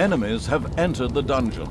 Enemies have entered the dungeon.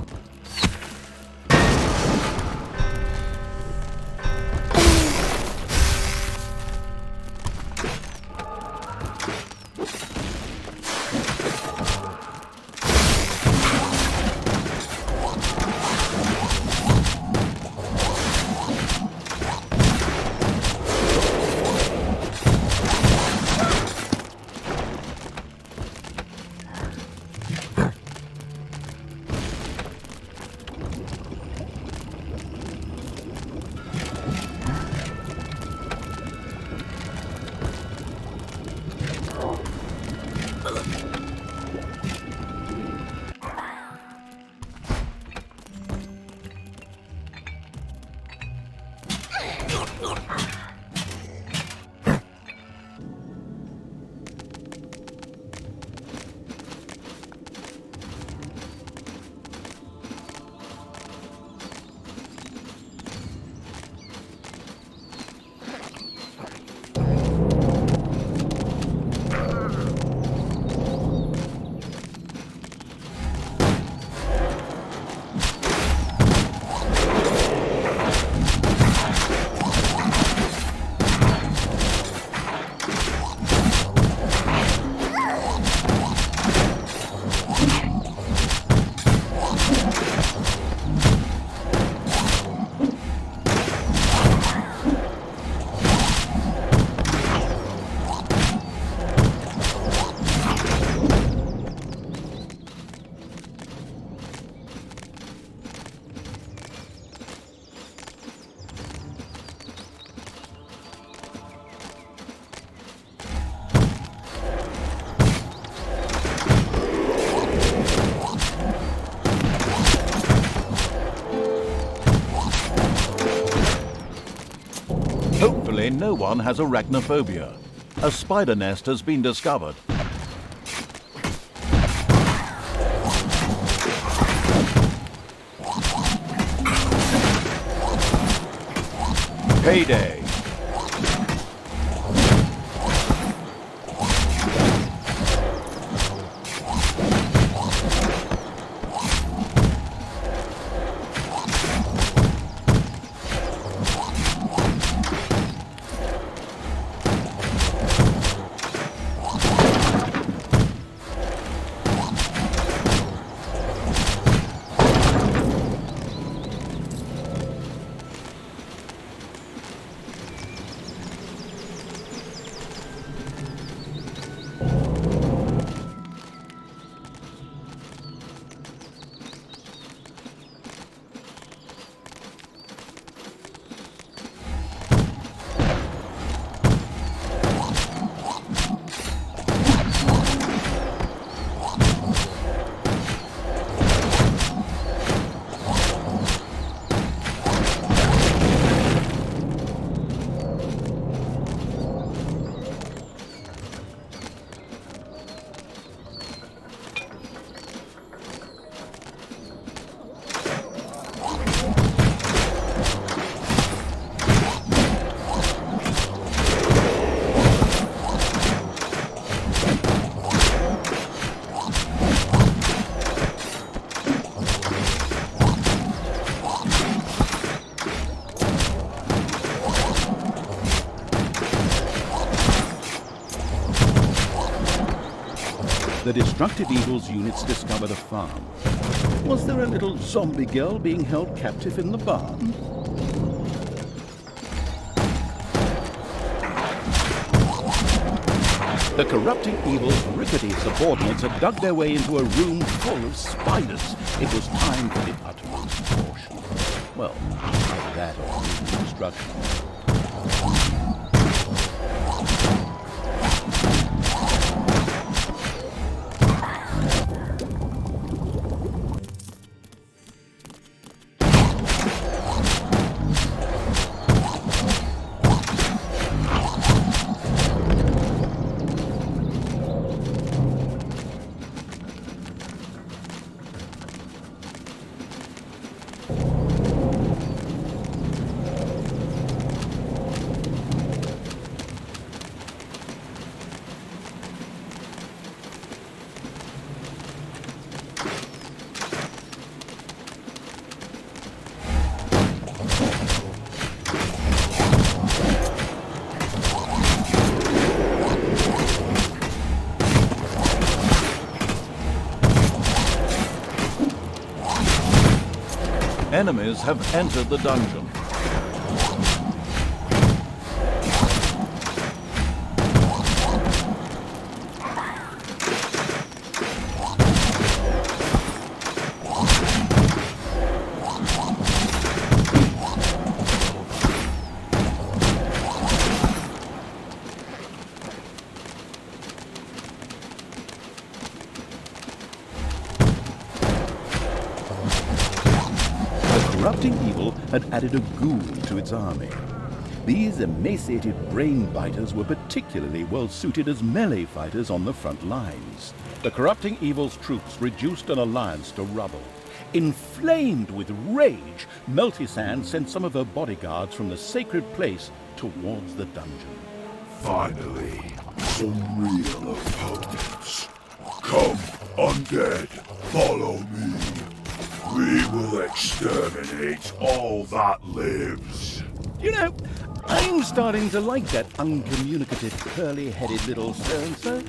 Hopefully no one has arachnophobia. A spider nest has been discovered. Payday. The destructive evils units discovered a farm. Was there a little zombie girl being held captive in the barn? The corrupting evil's rickety subordinates had dug their way into a room full of spiders. It was time for the utmost caution. Well, either that or destruction. Enemies have entered the dungeon. Corrupting evil had added a ghoul to its army. These emaciated brain-biters were particularly well-suited as melee fighters on the front lines. The corrupting evil's troops reduced an alliance to rubble. Inflamed with rage, Meltisand sent some of her bodyguards from the sacred place towards the dungeon. Finally, some real opponents. Come, undead, follow me. We will exterminate all that lives. You know, I'm starting to like that uncommunicative, curly-headed little so-and-so.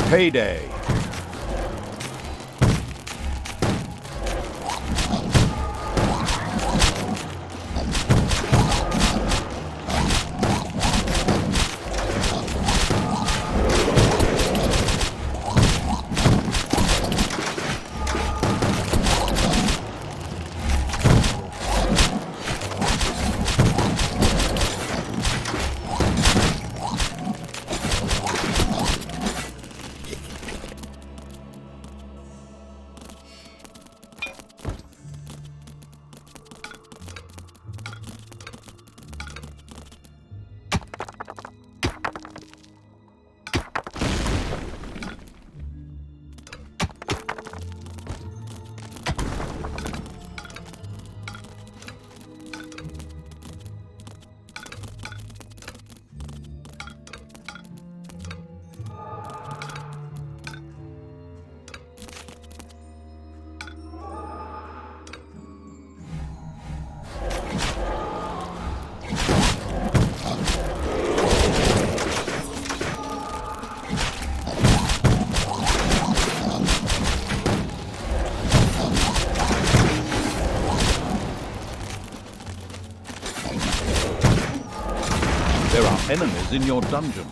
Payday. There are enemies in your dungeon.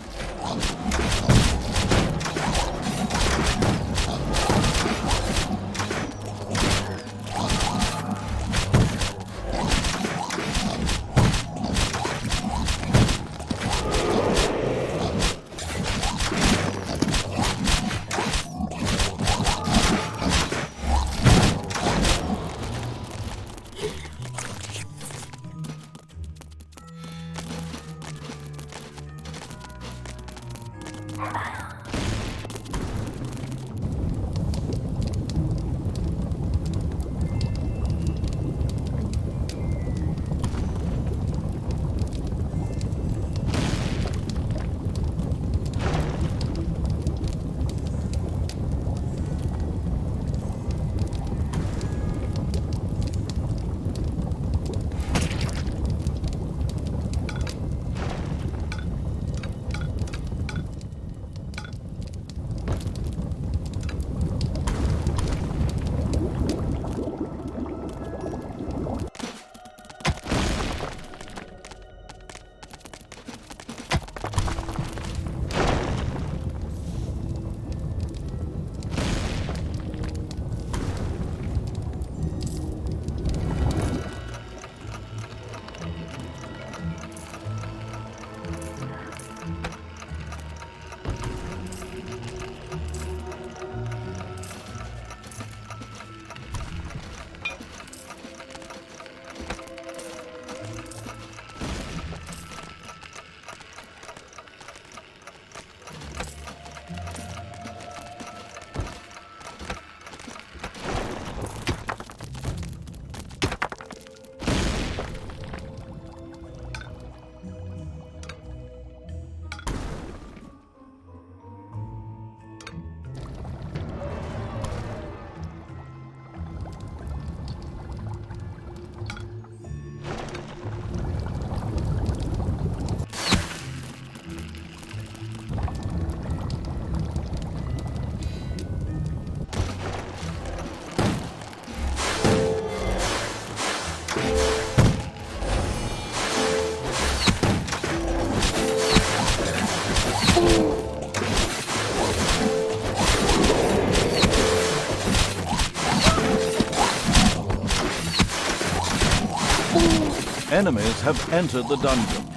Enemies have entered the dungeon.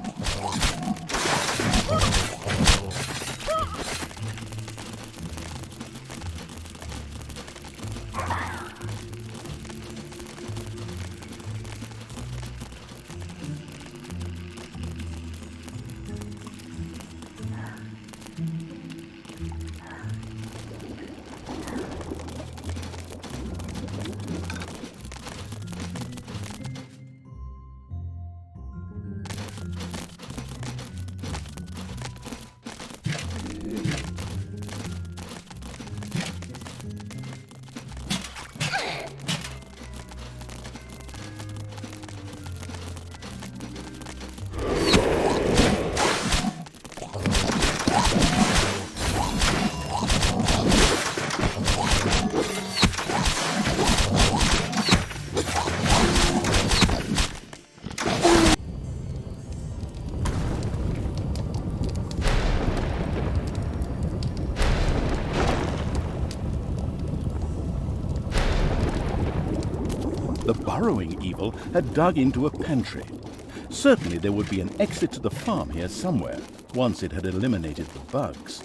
The burrowing evil had dug into a pantry. Certainly there would be an exit to the farm here somewhere, once it had eliminated the bugs.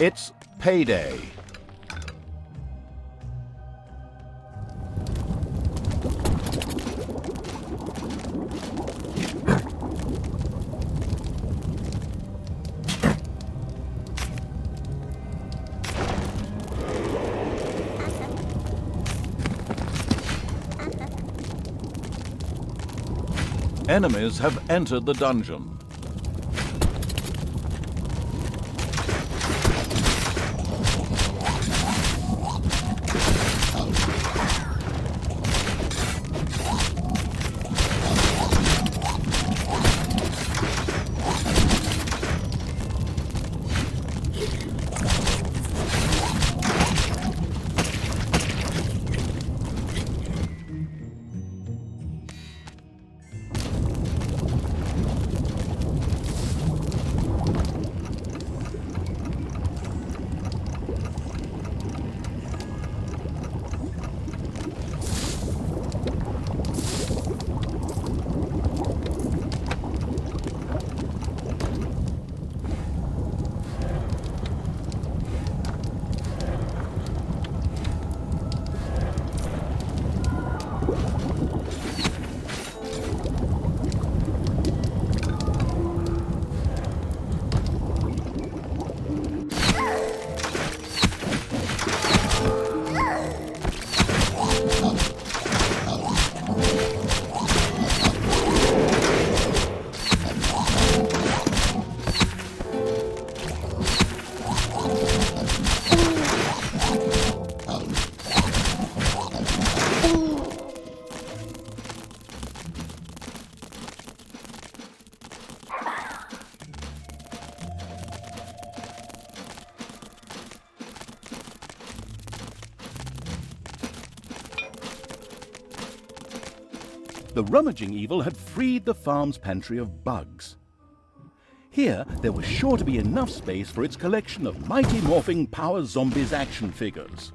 It's payday. Enemies have entered the dungeon. the rummaging evil had freed the farm's pantry of bugs. Here, there was sure to be enough space for its collection of Mighty Morphing Power Zombies action figures.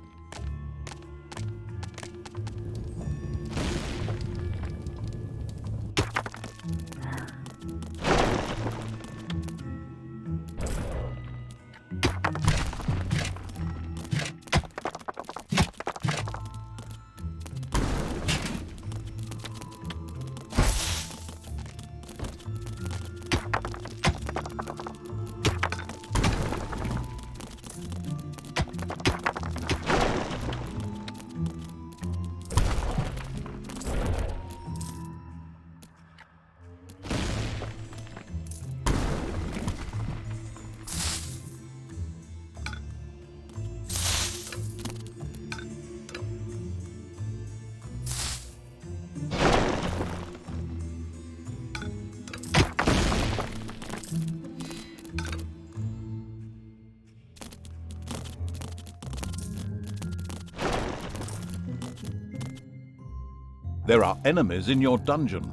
There are enemies in your dungeon.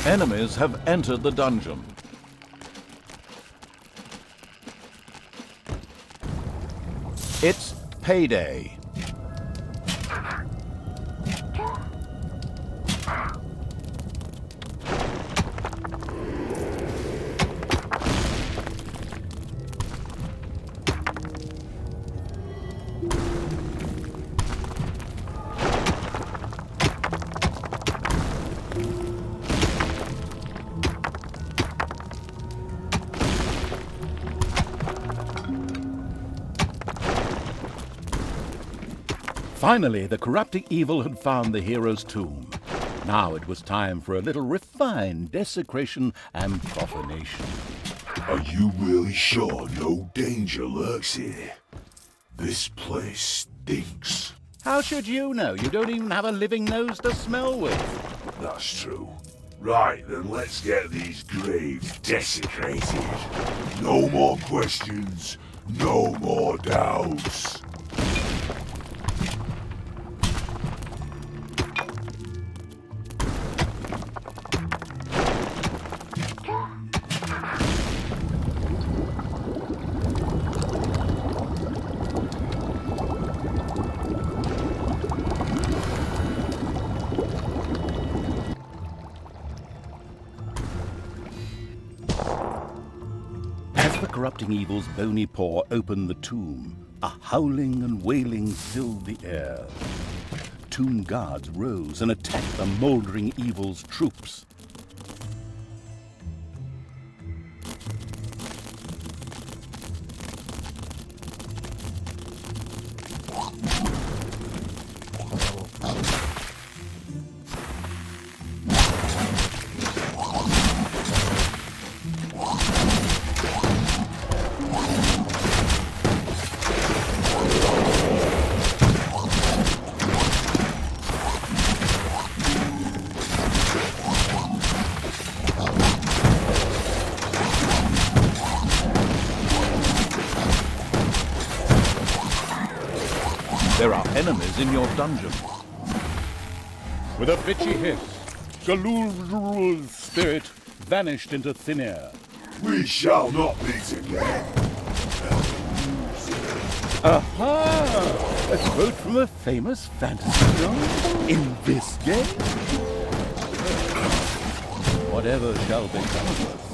Enemies have entered the dungeon. It's payday. Finally, the corrupting evil had found the hero's tomb. Now it was time for a little refined desecration and profanation. Are you really sure no danger lurks here? This place stinks. How should you know? You don't even have a living nose to smell with. That's true. Right, then let's get these graves desecrated. No more questions, no more doubts. As the corrupting evil's bony paw opened the tomb, a howling and wailing filled the air. Tomb guards rose and attacked the moldering evil's troops. There are enemies in your dungeon. With a bitchy hiss, Galul's spirit vanished into thin air. We shall not meet again. Aha! A quote from a famous fantasy film in this game? Whatever shall become of us.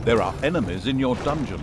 There are enemies in your dungeon.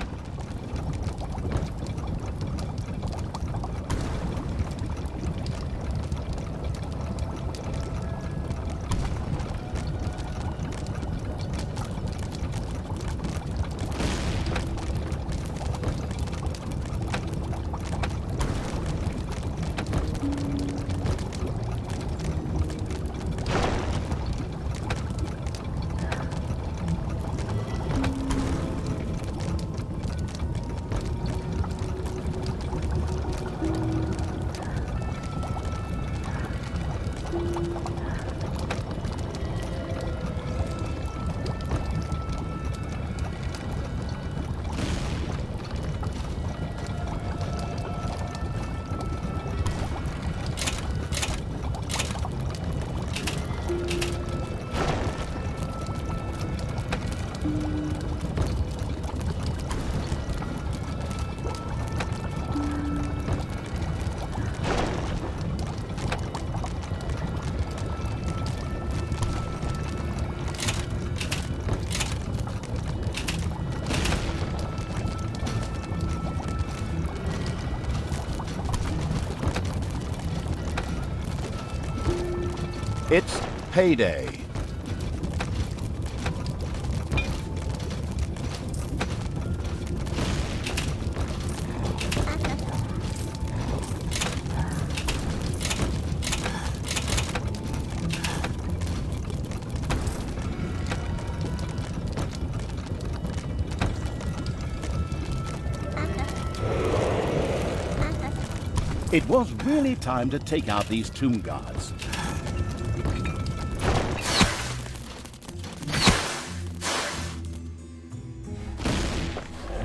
It's payday. It was really time to take out these tomb guards.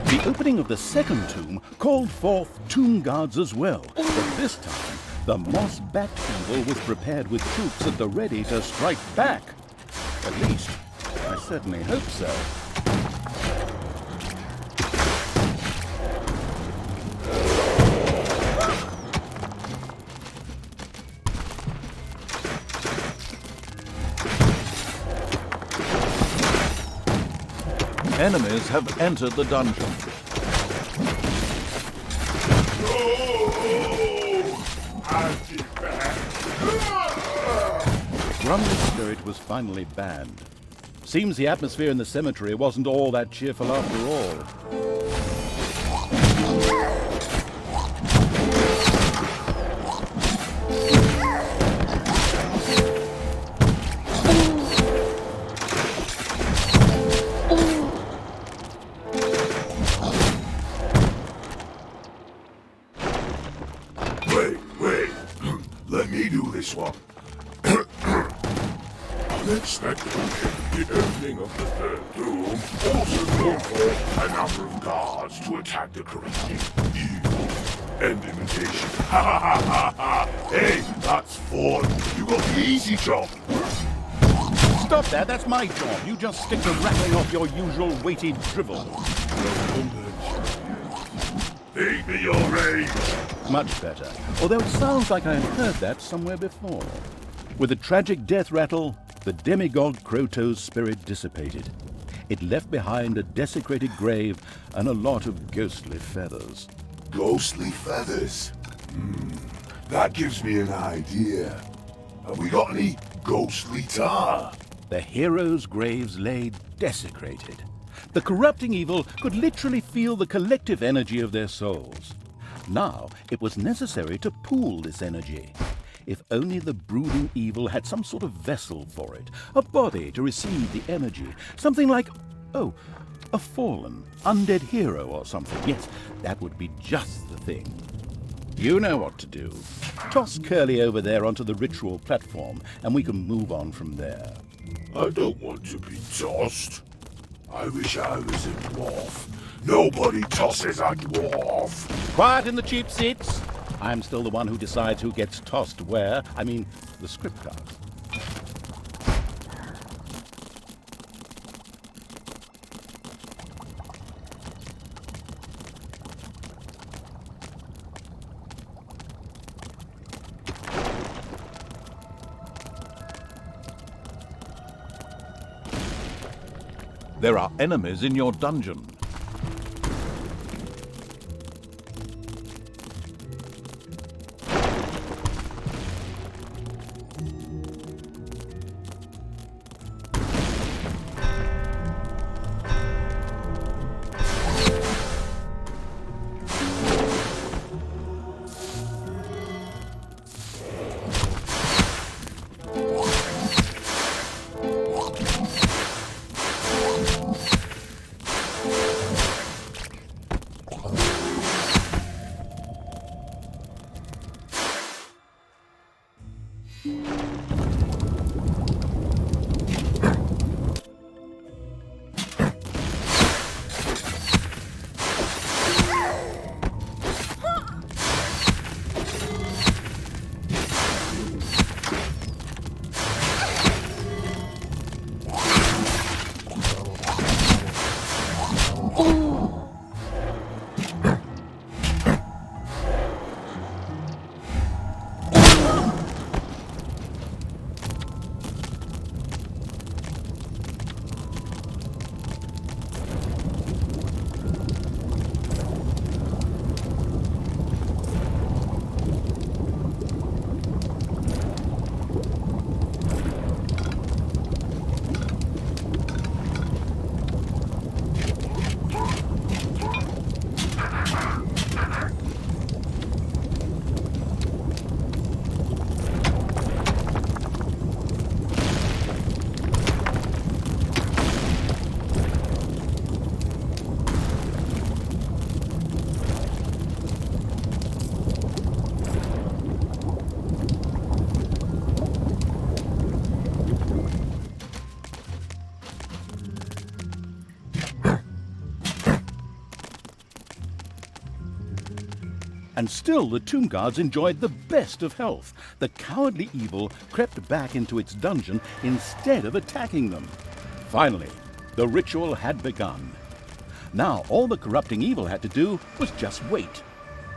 The opening of the second tomb called forth tomb guards as well, but this time the moss-backed evil was prepared with troops at the ready to strike back. At least, I certainly hope so. Enemies have entered the dungeon. Grumbling Spirit was finally banned. Seems the atmosphere in the cemetery wasn't all that cheerful after all. Wait. Let me do this one. Unexpectedly, the opening of the third tomb also called for a number of guards to attack the corrupting evil. End imitation. Ha ha ha ha! Hey, that's fun. You got the easy job. Stop that, that's my job. You just stick to rattling off your usual weighty drivel. Feed me your rage. Much better, although it sounds like I have heard that somewhere before. With a tragic death rattle, the demigod Krotos' spirit dissipated. It left behind a desecrated grave and a lot of ghostly feathers. Ghostly feathers? That gives me an idea. Have we got any ghostly tar? The heroes' graves lay desecrated. The corrupting evil could literally feel the collective energy of their souls. Now it was necessary to pool this energy. If only the brooding evil had some sort of vessel for it, a body to receive the energy, something like, a fallen, undead hero or something. Yes, that would be just the thing. You know what to do. Toss Curly over there onto the ritual platform, and we can move on from there. I don't want to be tossed. I wish I was a dwarf. Nobody tosses a dwarf. Quiet in the cheap seats. I'm still the one who decides who gets tossed where. I mean, the script cards. There are enemies in your dungeon. And still the tomb guards enjoyed the best of health. The cowardly evil crept back into its dungeon instead of attacking them. Finally, the ritual had begun. Now all the corrupting evil had to do was just wait.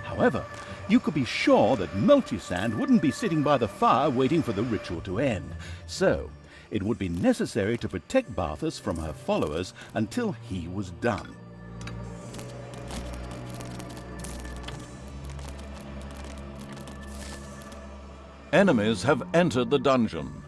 However, you could be sure that Multisand wouldn't be sitting by the fire waiting for the ritual to end. So, it would be necessary to protect Barthas from her followers until he was done. Enemies have entered the dungeon.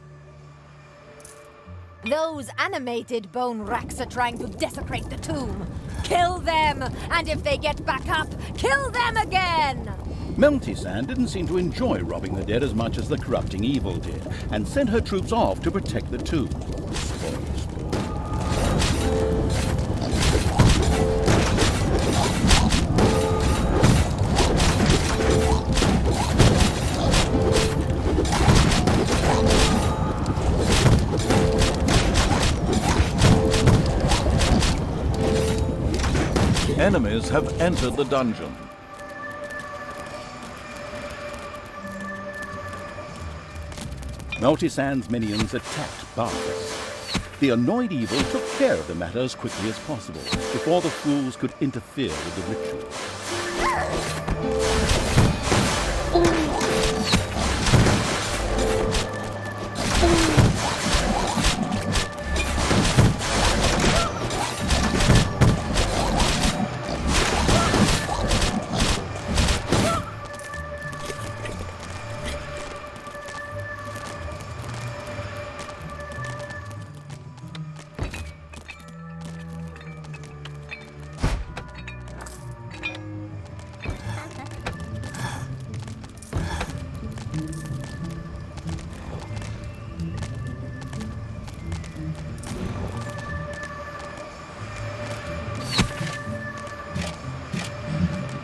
Those animated bone racks are trying to desecrate the tomb. Kill them! And if they get back up, kill them again! Multisand didn't seem to enjoy robbing the dead as much as the corrupting evil did, and sent her troops off to protect the tomb. Enemies have entered the dungeon. Multisand's minions attacked Barthas. The annoyed evil took care of the matter as quickly as possible, before the fools could interfere with the ritual.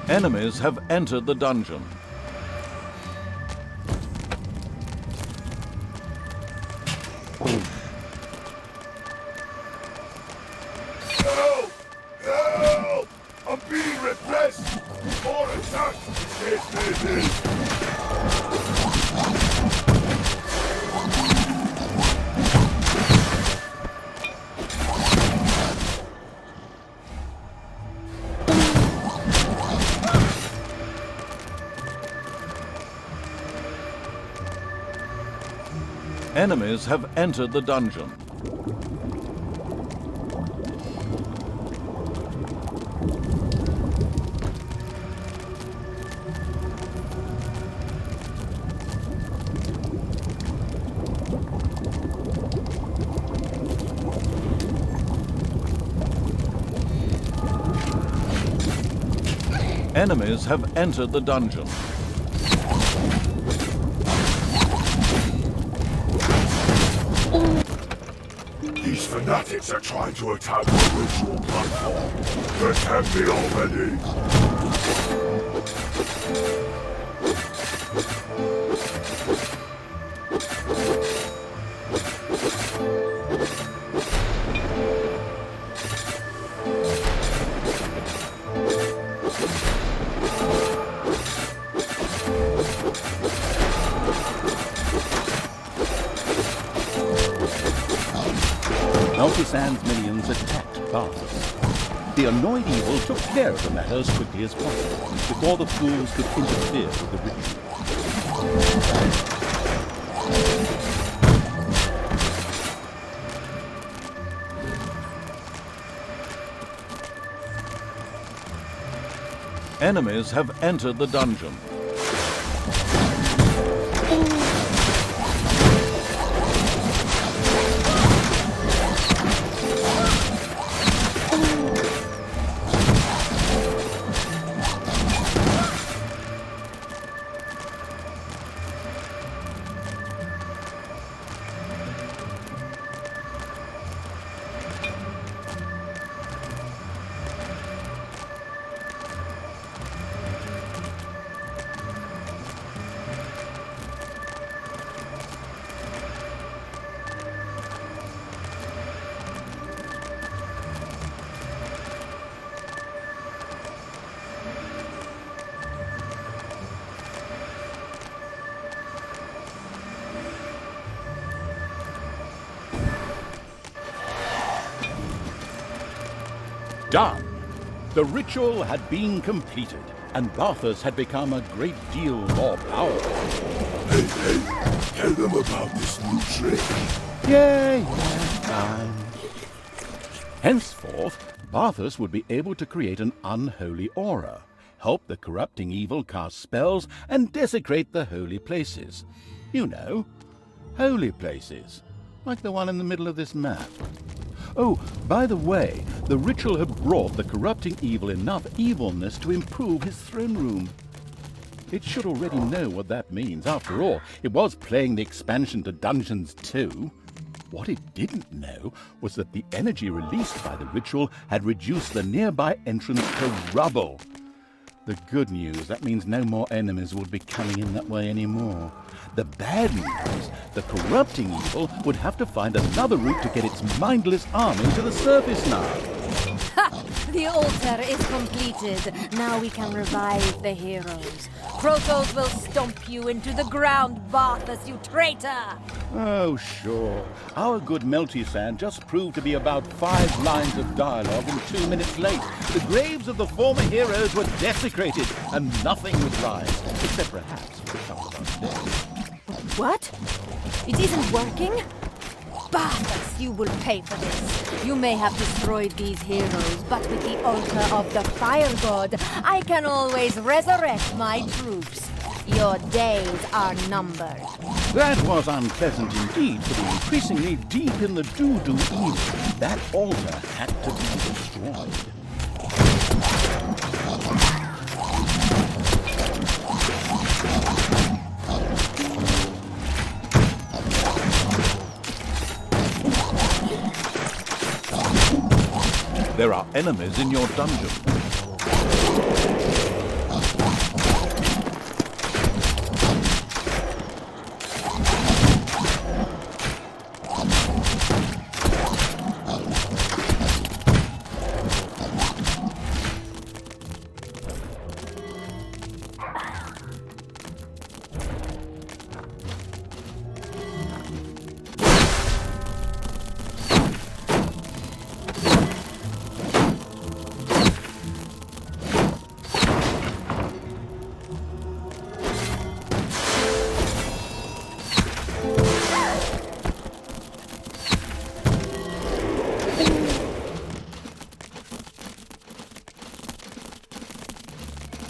Enemies have entered the dungeon. Help! Help! I'm being repressed! More attacks! Enemies have entered the dungeon. Enemies have entered the dungeon. These fanatics are trying to attack the ritual platform. Attack me already! Multisand's minions attacked Barthas. The annoyed evil took care of the matter as quickly as possible, before the fools could interfere with the ritual. Enemies have entered the dungeon. done. The ritual had been completed, and Barthas had become a great deal more powerful. Hey, tell them about this new trick. Yeah, fine. Henceforth, Barthas would be able to create an unholy aura, help the corrupting evil cast spells, and desecrate the holy places. You know, holy places, like the one in the middle of this map. Oh, by the way, the ritual had brought the corrupting evil enough evilness to improve his throne room. It should already know what that means. After all, it was playing the expansion to Dungeons 2. What it didn't know was that the energy released by the ritual had reduced the nearby entrance to rubble. The good news, that means no more enemies would be coming in that way anymore. The bad news, the corrupting evil would have to find another route to get its mindless army to the surface now. Ha! The altar is completed. Now we can revive the heroes. Protos will stomp you into the ground, Barthas, you traitor! Oh, sure. Our good Melty-Sand just proved to be about 5 lines of dialogue and 2 minutes late. The graves of the former heroes were desecrated, and nothing would rise, except perhaps for some of us dead. What? It isn't working? Barthas, you will pay for this. You may have destroyed these heroes, but with the altar of the fire god, I can always resurrect my troops. Your days are numbered. That was unpleasant indeed for the increasingly deep in the doo-doo evil. That altar had to be destroyed. There are enemies in your dungeon.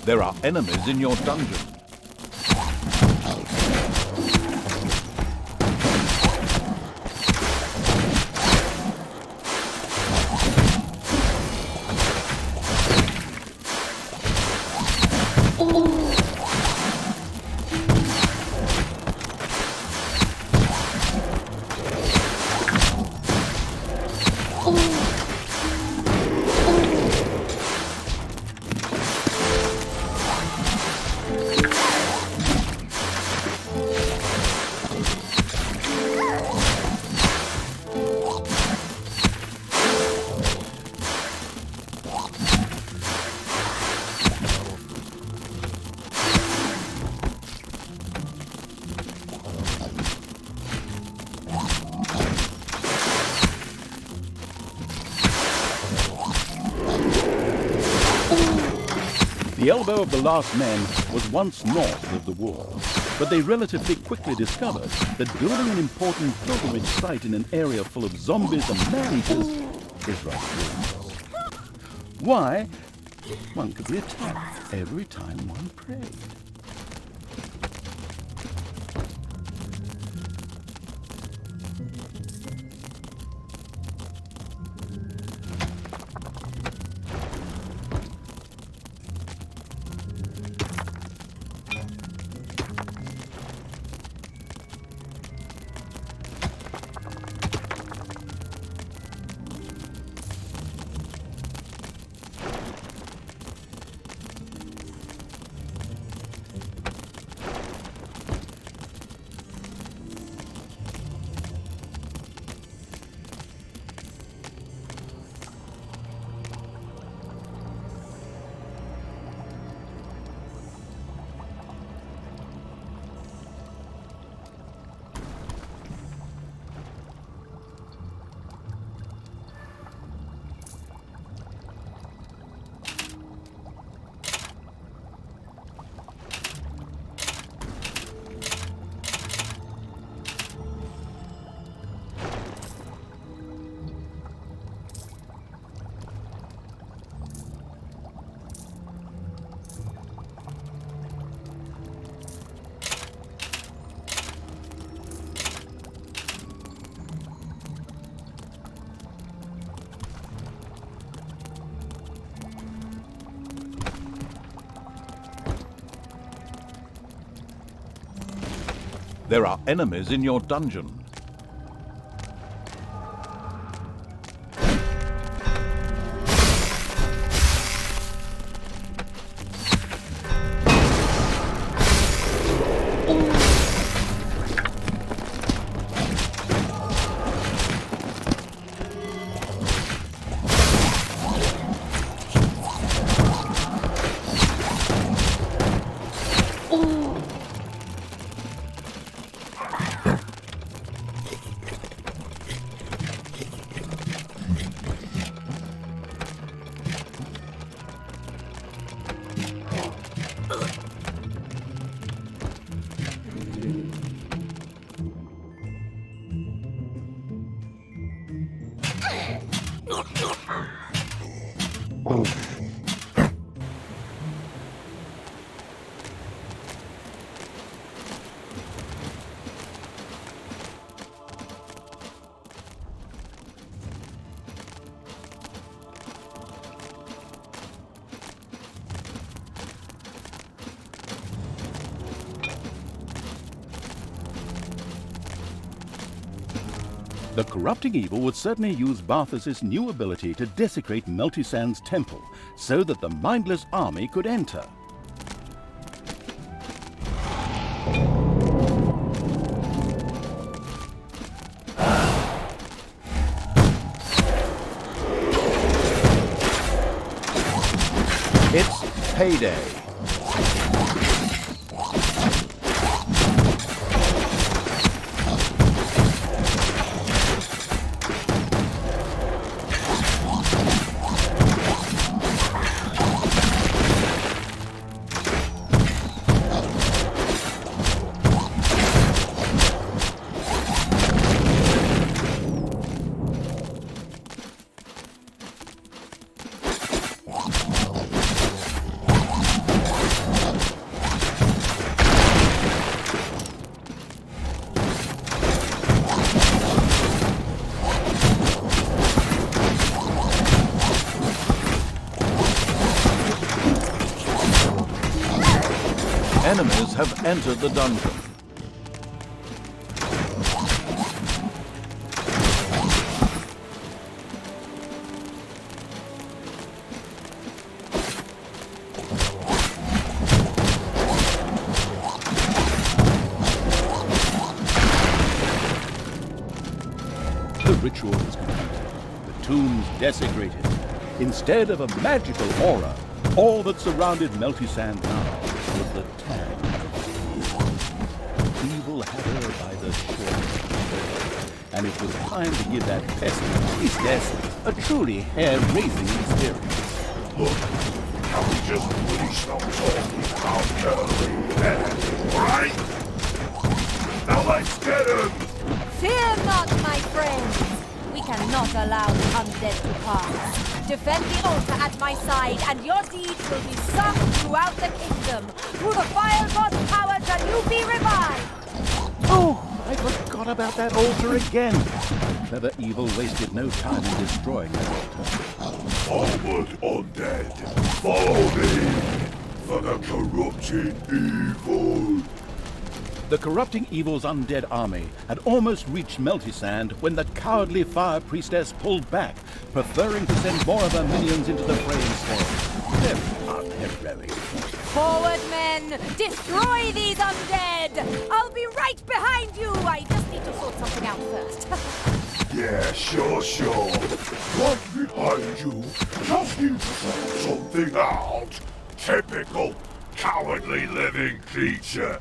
There are enemies in your dungeon. The elbow of the last men was once north of the wall, but they relatively quickly discovered that building an important pilgrimage site in an area full of zombies and man-eaters is rather dangerous. Why? One could be attacked every time one prayed. There are enemies in your dungeon. The corrupting evil would certainly use Barthas' new ability to desecrate Meltisand's temple so that the mindless army could enter. It's payday. Enemies have entered the dungeon. The ritual was completed, the tombs desecrated. Instead of a magical aura, all that surrounded Meltisand now was the tang of evil had her by the short, and it was time to give that pesky priestess a truly hair-raising experience. Look, can we just please stop talking about curly, right? Now let's get him! Fear not, my friends! We cannot allow the undead to pass. Defend the altar at my side, and your deeds will be sung throughout the kingdom. Through the fire god's power shall you be revived! Oh, I forgot about that altar again. Clever evil wasted no time in destroying that altar. Forward, undead! Follow me! For the corrupting evil! The corrupting evil's undead army had almost reached Meltisand when the cowardly fire priestess pulled back, preferring to send more of her minions into the fray instead. Very unheroic. Forward, men! Destroy these undead! I'll be right behind you! I just need to sort something out first. Yeah, sure. Right behind you. Just need to sort something out. Typical cowardly living creature.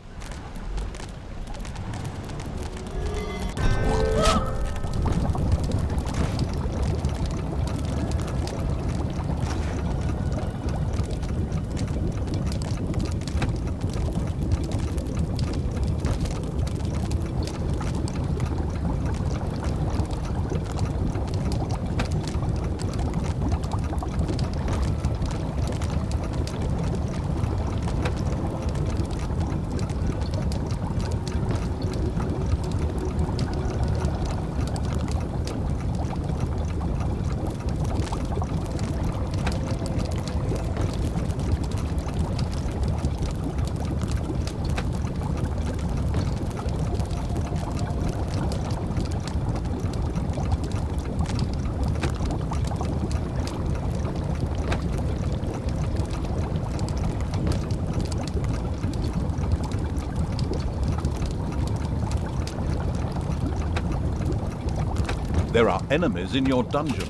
There are enemies in your dungeon.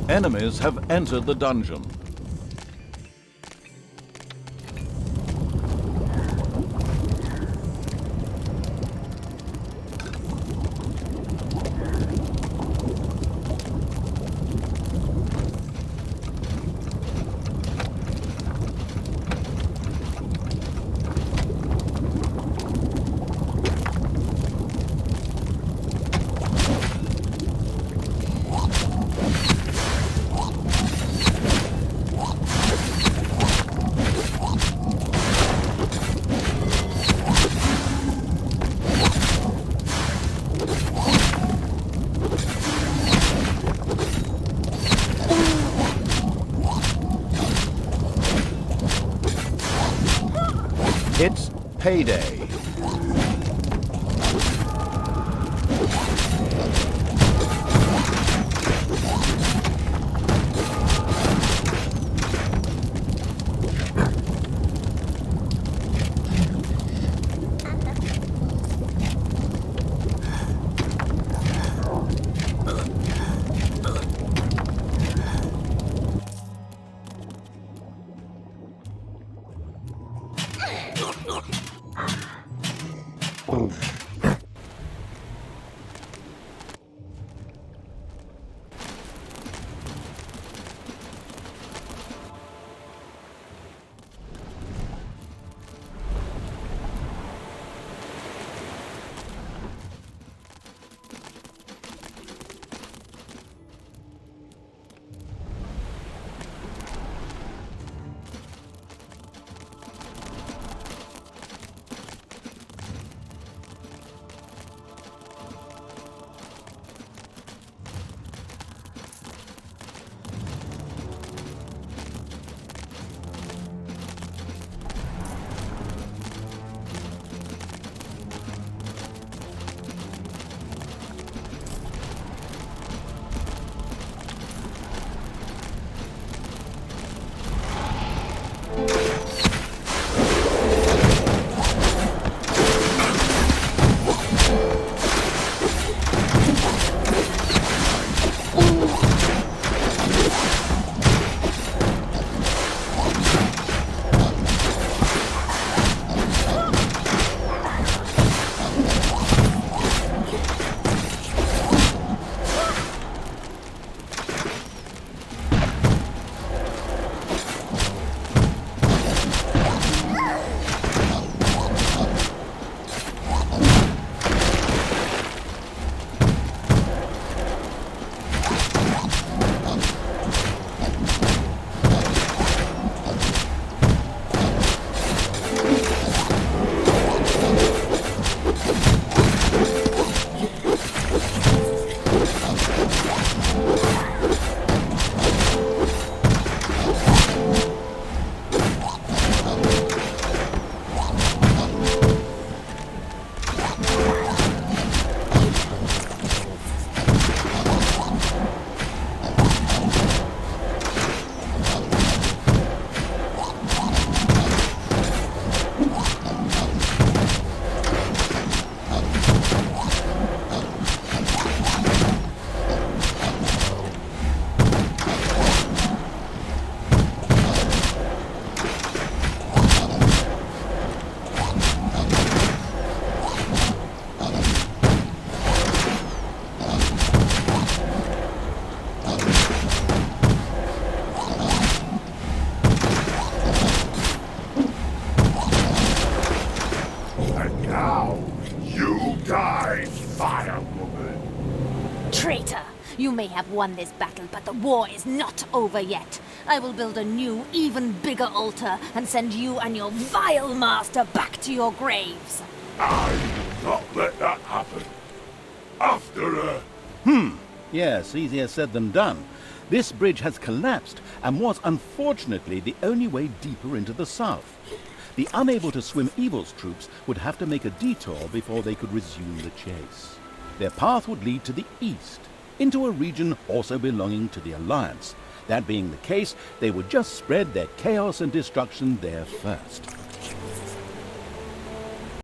Enemies have entered the dungeon. It's payday. You may have won this battle, but the war is not over yet. I will build a new, even bigger altar and send you and your vile master back to your graves. I will not let that happen. After, Yes, easier said than done. This bridge has collapsed and was unfortunately the only way deeper into the south. The unable to swim Evil's troops would have to make a detour before they could resume the chase. Their path would lead to the east, into a region also belonging to the Alliance. That being the case, they would just spread their chaos and destruction there first.